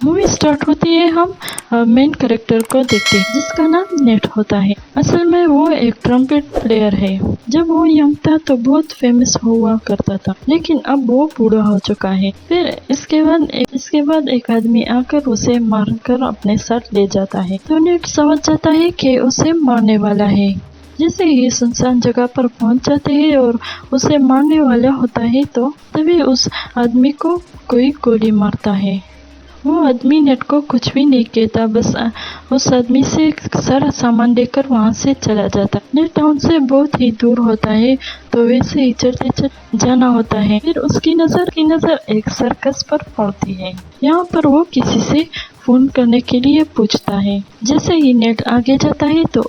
Movie start होती है, हम मेन कैरेक्टर को देखते हैं जिसका नाम नेट होता है। असल में वो एक ट्रम्पेट प्लेयर है। जब वो यंग था तो बहुत फेमस हुआ करता था, लेकिन अब वो बूढ़ा हो चुका है। फिर इसके बाद एक आदमी आकर उसे मारकर अपने साथ ले जाता है। तो नेट समझ जाता है कि उसे मारने वाला है। जैसे ही सुनसान जगह पर पहुंच जाते हैं और उसे मारने वाला होता है, तो तभी उस आदमी को कोई गोली मारता है। वो आदमी नेट को कुछ भी नहीं कहता, बस उस आदमी से सारा सामान लेकर वहाँ से चला जाता। नेट टाउन से बहुत ही दूर होता है, तो वैसे ही चलते जाना होता है। फिर उसकी नजर एक सर्कस पर पड़ती है। यहाँ पर वो किसी से फोन करने के लिए पूछता है। जैसे ही नेट आगे जाता है तो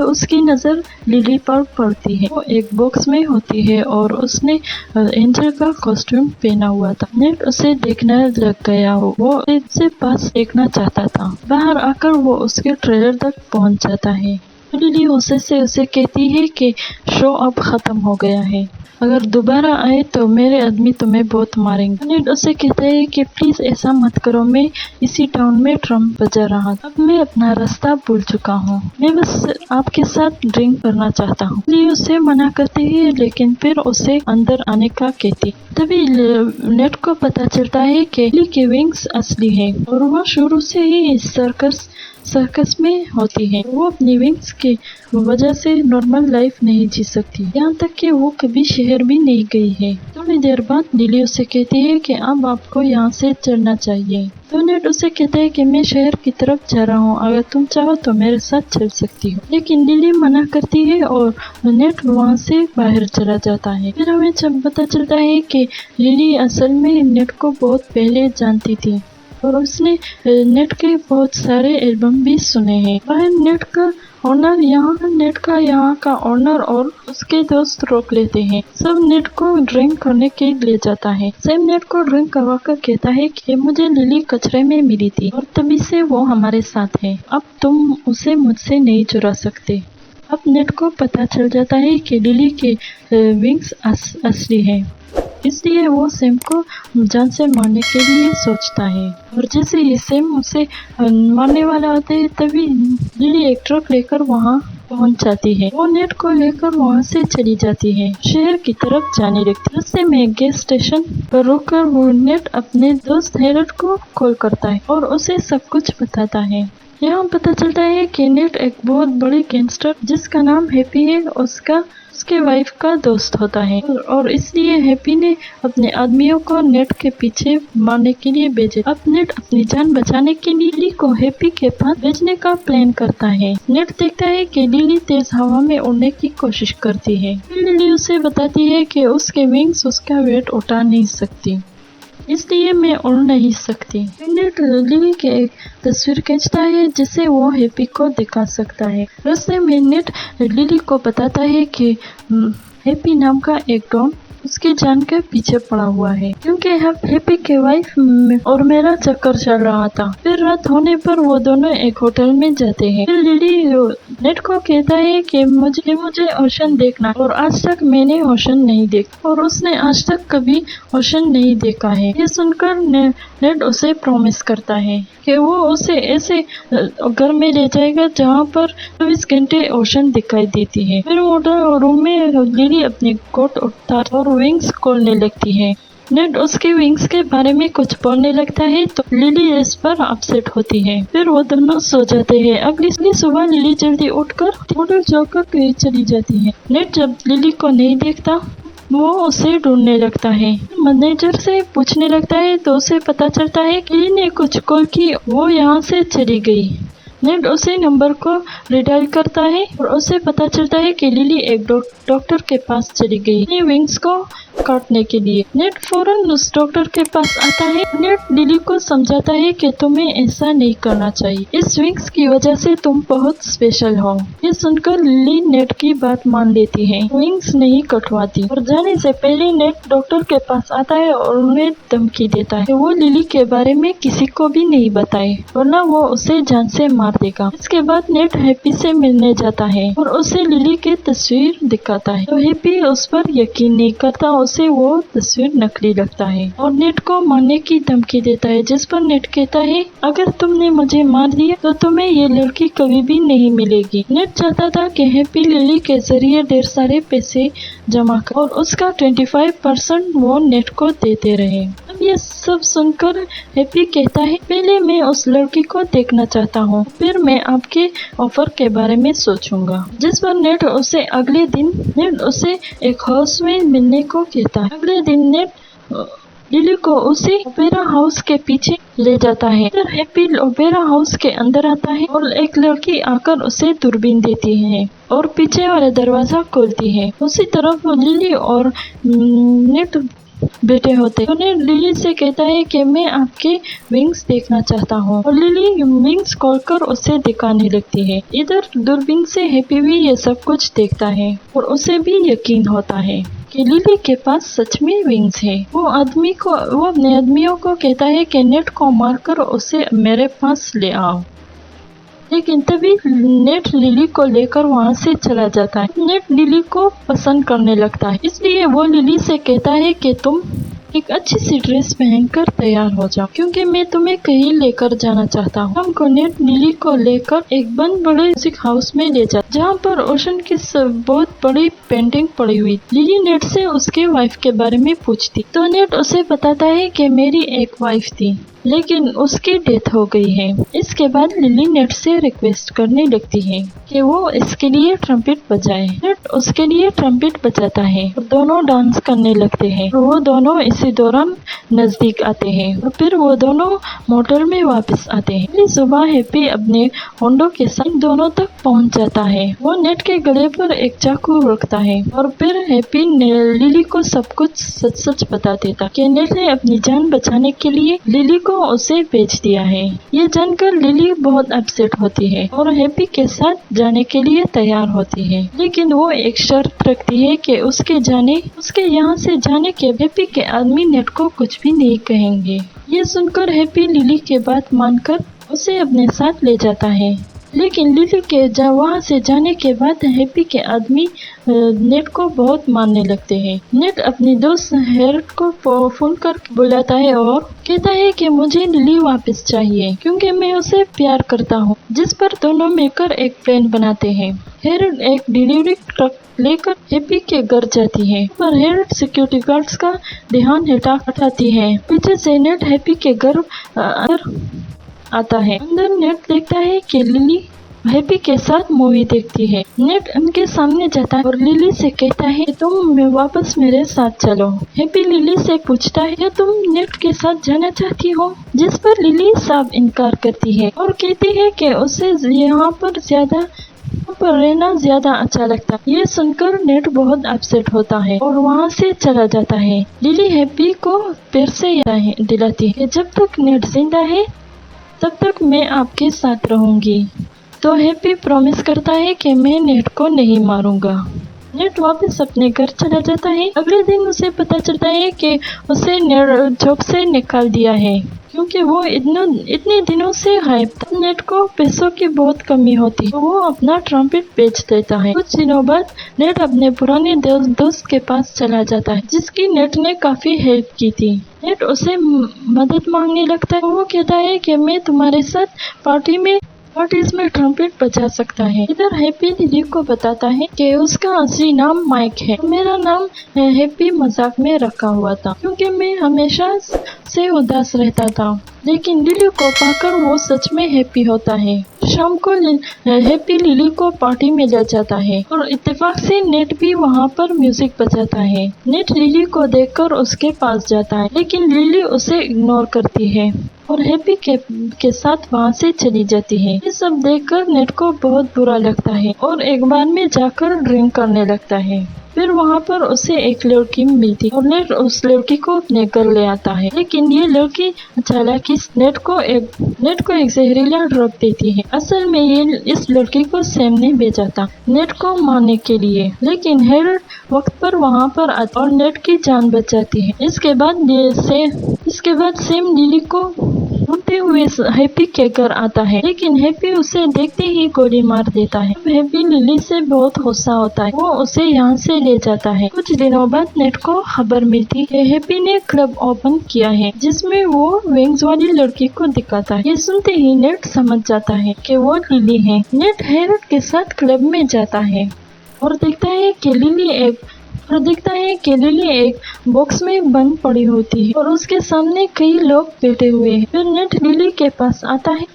उसकी नजर लिली पर पड़ती है। वो एक बॉक्स में होती है और उसने एंजल का कॉस्ट्यूम पहना हुआ था। नेट उसे देखने लग गया। वो उससे पास देखना चाहता था। बाहर आकर वो उसके ट्रेलर तक पहुंच जाता है। लिली उसे कहती है कि शो अब खत्म हो गया है, अगर दोबारा आए तो मेरे आदमी तुम्हें बहुत मारेंगे। नेट उसे कहता है कि प्लीज ऐसा मत करो, मैं इसी टाउन में ड्रम बजा रहा था, अब मैं अपना रास्ता भूल चुका हूँ, मैं बस आपके साथ ड्रिंक करना चाहता हूँ। लिली उसे मना करती है, लेकिन फिर उसे अंदर आने का कहती। तभी नेट को पता चलता है कि लिली के विंग्स असली है और वह शुरू से ही इस सर्कस में होती है। वो अपनी विंग्स की वजह से नॉर्मल लाइफ नहीं जी सकती, यहाँ तक कि वो कभी शहर भी नहीं गई है। थोड़ी देर बाद लिली उसे कहती है कि अब आपको यहाँ से चलना चाहिए। तो नेट उसे कहता है कि मैं शहर की तरफ जा रहा हूँ, अगर तुम चाहो तो मेरे साथ चल सकती हो। लेकिन लिली मना करती है और नेट वहाँ से बाहर चला जाता है। फिर हमें जब पता चलता है कि लिली असल में नेट को बहुत पहले जानती थी और उसने नेट के बहुत सारे एल्बम भी सुने हैं। वह नेट का ओनर और उसके दोस्त रोक लेते हैं। सब नेट को ड्रिंक करने के लिए जाता है। सैम नेट को ड्रिंक करवा कर कहता है कि मुझे लिली कचरे में मिली थी और तभी से वो हमारे साथ है, अब तुम उसे मुझसे नहीं चुरा सकते। अब नेट को पता चल जाता है कि लिली के विंग्स असली है, इसलिए वो सैम को जान से मारने के लिए सोचता है। और जैसे ही सैम उसे मारने वाला होता है, तभी लिली एक ट्रक लेकर वहाँ पहुँच जाती है। वो नेट को लेकर वहाँ से चली जाती है, शहर की तरफ जाने लगती है। रास्ते में गैस स्टेशन पर रुककर वो नेट अपने दोस्त हेरल्ड को कॉल करता है और उसे सब कुछ बताता है। यहाँ पता चलता है कि नेट एक बहुत बड़ी गैंगस्टर जिसका नाम हैप्पी है, उसके वाइफ का दोस्त होता है और इसलिए हैप्पी ने अपने आदमियों को नेट के पीछे मारने के लिए भेजे। अब नेट अपनी जान बचाने के लिए लिली को हैप्पी के पास भेजने का प्लान करता है। नेट देखता है कि लिली तेज हवा में उड़ने की कोशिश करती है। लिली उसे बताती है कि उसके विंग्स उसका वेट उठा नहीं सकती, इसलिए मैं उड़ नहीं सकती। नेट लिली के एक तस्वीर खींचता है जिसे वो हैप्पी को दिखा सकता है। रास्ते में नेट लिली को बताता है कि हैप्पी नाम का एक डॉन उसकी जान के पीछे पड़ा हुआ है, क्योंकि हैप्पी के वाइफ और मेरा चक्कर चल रहा था। फिर रात होने पर वो दोनों एक होटल में जाते हैं। फिर लिली नेट को कहता है कि मुझे ओशन देखना, और आज तक मैंने ओशन नहीं देखा और उसने आज तक कभी ओशन नहीं देखा है। ये सुनकर नेट उसे प्रॉमिस करता है कि वो उसे ऐसे घर में ले जाएगा जहाँ पर 24 घंटे ओशन दिखाई देती है। फिर होटल रूम में लिली अपनी कोट उतार और विंग्स खोलने लगती है। नेट उसके विंग्स के बारे में कुछ बोलने लगता है तो लिली इस पर अपसेट होती है। फिर वो दोनों सो जाते हैं। अगली सुबह लिली जल्दी उठकर होटल जाकर चली जाती है। नेट जब लिली को नहीं देखता वो उसे ढूंढने लगता है। मैनेजर से पूछने लगता है तो उसे पता चलता है कि लिली ने कुछ कॉल की, वो यहाँ से चली गई। नेट उसे नंबर को रिडायल करता है और उसे पता चलता है कि लिली एक डॉक्टर के पास चली गई अपने विंग्स को काटने के लिए। नेट फौरन उस डॉक्टर के पास आता है। नेट लिली को समझाता है कि तुम्हें ऐसा नहीं करना चाहिए, इस विंग्स की वजह से तुम बहुत स्पेशल हो। ये सुनकर लिली नेट की बात मान लेती है, विंग्स नहीं कटवाती और जाने से पहले नेट डॉक्टर के पास आता है और उन्हें धमकी देता है कि वो लिली के बारे में किसी को भी नहीं बताए, वरना वो उसे जान से मार मार देगा। इसके बाद नेट हैप्पी से मिलने जाता है और उसे लिली की तस्वीर दिखाता है, तो हैप्पी उस पर यकीन नहीं करता, उसे वो तस्वीर नकली लगता है और नेट को मारने की धमकी देता है, जिस पर नेट कहता है अगर तुमने मुझे मार दिया तो तुम्हें ये लड़की कभी भी नहीं मिलेगी। नेट चाहता था कि हैप्पी लिली के जरिए ढेर सारे पैसे जमा कर और उसका 25% वो नेट को देते रहे। अब ये सब सुनकर हैप्पी कहता है पहले मैं उस लड़की को देखना चाहता हूँ, फिर मैं आपके ऑफर के बारे में सोचूंगा। जिस पर नेट उसे एक हाउस में मिलने को कहता है। अगले दिन नेट लिली को उसी ओपेरा हाउस के पीछे ले जाता है। फिर हैप्पी ओपेरा हाउस के अंदर आता है और एक लड़की आकर उसे दूरबीन देती है और पीछे वाला दरवाजा खोलती है। उसी तरफ लिली और नेट बैठे होते हैं। उन्हें लिली से कहता है कि मैं आपके विंग्स देखना चाहता हूँ और लिली विंग्स खोलकर उसे दिखाने लगती है। इधर दूरबीन से हैप्पी भी ये सब कुछ देखता है और उसे भी यकीन होता है कि लिली के पास सच में विंग्स है। वो अपने आदमियों को कहता है कि नेट को मारकर उसे मेरे पास ले आओ, लेकिन तभी नेट लिली को लेकर वहाँ से चला जाता है। नेट लिली को पसंद करने लगता है, इसलिए वो लिली से कहता है कि तुम एक अच्छी सी ड्रेस पहनकर तैयार हो जाओ, क्योंकि मैं तुम्हें कहीं लेकर जाना चाहता हूँ। हमको नेट लिली को लेकर एक बंद बड़े म्यूजिक हाउस में ले जाता, जहाँ पर ओशन की बहुत बड़ी पेंटिंग पड़ी हुई। लिली नेट से उसके वाइफ के बारे में पूछती, तो नेट उसे बताता है कि मेरी एक वाइफ थी, लेकिन उसकी डेथ हो गई है। इसके बाद लिली नेट से रिक्वेस्ट करने लगती है कि वो इसके लिए ट्रम्पेट बजाए। नेट उसके लिए ट्रम्पेट बजाता है और दोनों डांस करने लगते हैं और वो दोनों इसी दौरान नजदीक आते हैं और फिर वो दोनों मोटर में वापस आते हैं। अगली सुबह हैप्पी अपने होंडो के साथ दोनों तक पहुंच जाता है। वो नेट के गले पर एक चाकू रखता है और फिर हैप्पी लिली को सब कुछ सच सच बता देता कि नेट ने अपनी जान बचाने के लिए लिली को उसे बेच दिया है। ये जानकर लिली बहुत अपसेट होती है और हैप्पी के साथ जाने के लिए तैयार होती है, लेकिन वो एक शर्त रखती है कि उसके यहाँ से जाने के हैप्पी के आदमी नेट को कुछ भी नहीं कहेंगे। ये सुनकर हैप्पी लिली के बात मानकर उसे अपने साथ ले जाता है, लेकिन लिली के वहाँ से जाने के बाद हैप्पी के आदमी नेट को बहुत मारने लगते हैं। नेट अपनी दोस्त हेरल्ड को फोन कर बुलाता है और कहता है कि मुझे लिली वापस चाहिए क्योंकि मैं उसे प्यार करता हूँ, जिस पर दोनों मिलकर एक प्लान बनाते हैं। हेरल्ड एक डिलीवरी ट्रक लेकर हैप्पी के घर जाती है, पर हेरल्ड सिक्योरिटी गार्ड्स का ध्यान हटाती है। पीछे से नेट हैप्पी के घर आता है। अंदर नेट देखता है कि लिली हैप्पी के साथ मूवी देखती है। नेट उनके सामने जाता है और लिली से कहता है कि तुम वापस मेरे साथ चलो। हैप्पी लिली से पूछता है क्या तुम नेट के साथ जाना चाहती हो, जिस पर लिली साफ इनकार करती है और कहती है कि उसे यहाँ पर रहना ज्यादा अच्छा लगता है। ये सुनकर नेट बहुत अपसेट होता है और वहाँ से चला जाता है। लिली हैप्पी को फिर से याद दिलाती है कि जब तक नेट जिंदा है तब तक मैं आपके साथ रहूंगी। तो हैप्पी प्रॉमिस करता है कि मैं नेट को नहीं मारूंगा। नेट वापस अपने घर चला जाता है। अगले दिन उसे पता चलता है कि उसे जॉब से निकाल दिया है, क्योंकि वो इतने दिनों से गायब था। नेट को पैसों की बहुत कमी होती है, तो वो अपना ट्रम्पेट बेच देता है। कुछ दिनों बाद नेट अपने पुराने दोस्त के पास चला जाता है, जिसकी नेट ने काफी हेल्प की थी। नेट उसे मदद मांगने लगता है। वो कहता है कि मैं तुम्हारे साथ पार्टीज में ट्रम्पेट बजा सकता है। इधर हैप्पी लिली को बताता है कि उसका असली नाम माइक है। मेरा नाम हैप्पी मजाक में रखा हुआ था, क्योंकि मैं हमेशा से उदास रहता था, लेकिन लिली को पाकर वो सच में हैप्पी होता है। शाम को हैप्पी लिली को पार्टी में ले जाता है और इत्तेफाक से नेट भी वहाँ पर म्यूजिक बजाता है। नेट लिली को देखकर उसके पास जाता है, लेकिन लिली उसे इग्नोर करती है और हैप्पी के साथ वहाँ से चली जाती है। ये सब देखकर नेट को बहुत बुरा लगता है और एक बार में जाकर ड्रिंक करने लगता है। फिर वहाँ पर उसे एक लड़की मिलती है और नेट उस लड़की को अपने घर ले आता है, लेकिन ये लड़की चालाकी नेट को एक जहरीला ड्रग देती है। असल में ये इस लड़की को सैम ने भेजा था नेट को मारने के लिए, लेकिन हेरल्ड वक्त पर वहाँ पर आता और नेट की जान बचाती है। इसके बाद सैम लिली को ढूंढते हुए हैप्पी के घर आता है, लेकिन हैप्पी उसे देखते ही गोली मार देता है। हैप्पी लिली से बहुत गुस्सा होता है, वो उसे यहाँ से ले जाता है। कुछ दिनों बाद नेट को खबर मिलती है हैप्पी ने क्लब ओपन किया है, जिसमें वो विंग्स वाली लड़की को दिखाता है। ये सुनते ही नेट समझ जाता है कि वो लिली है। नेट हैरत के साथ क्लब में जाता है और देखता है कि लिली एक बॉक्स में बंद पड़ी होती है और उसके सामने कई लोग बैठे हुए हैं। फिर नेट लिली के पास आता है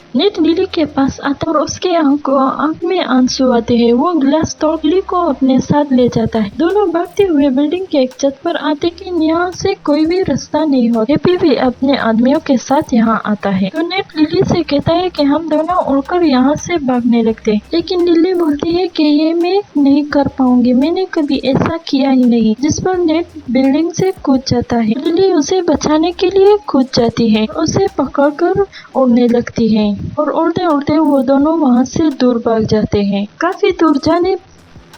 और उसके आंख में आंसू आते हैं। वो ग्लास तोड़ लिली को अपने साथ ले जाता है। दोनों भागते हुए बिल्डिंग के एक छत पर आते कि यहाँ से कोई भी रास्ता नहीं होता। हैप्पी भी अपने आदमियों के साथ यहाँ आता है, तो नेट लिली से कहता है कि हम दोनों उड़कर यहाँ से भागने लगते, लेकिन लिली बोलती है कि ये मैं नहीं कर पाऊंगी, मैंने कभी ऐसा किया ही नहीं। जिस पर नेट बिल्डिंग से कूद जाता है। लिली उसे बचाने के लिए कूद जाती है, उसे पकड़कर उड़ने लगती है और उड़ते उड़ते वो दोनों वहाँ से दूर भाग जाते हैं। काफी दूर जाने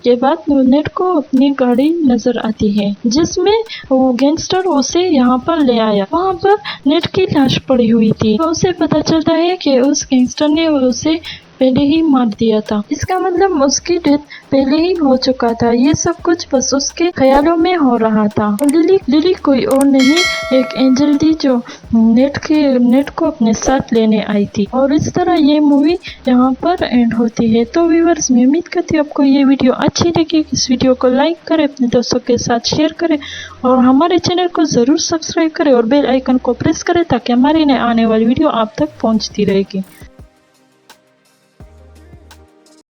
के बाद नेट को अपनी गाड़ी नजर आती है, जिसमें वो गैंगस्टर उसे यहाँ पर ले आया। वहाँ पर नेट की लाश पड़ी हुई थी, तो उसे पता चलता है कि उस गैंगस्टर ने उसे पहले ही मार दिया था। इसका मतलब उसकी डेथ पहले ही हो चुका था। ये सब कुछ बस उसके ख्यालों में हो रहा था। लिली कोई और नहीं, एक एंजल थी जो नेट को अपने साथ लेने आई थी। और इस तरह ये मूवी यहाँ पर एंड होती है। तो व्यूअर्स, मैं उम्मीद करती हूँ आपको ये वीडियो अच्छी लगी। इस वीडियो को लाइक करें, अपने दोस्तों के साथ शेयर करें और हमारे चैनल को जरूर सब्सक्राइब करें और बेल आइकन को प्रेस करें ताकि हमारी नए आने वाली वीडियो आप तक पहुँचती रहेगी।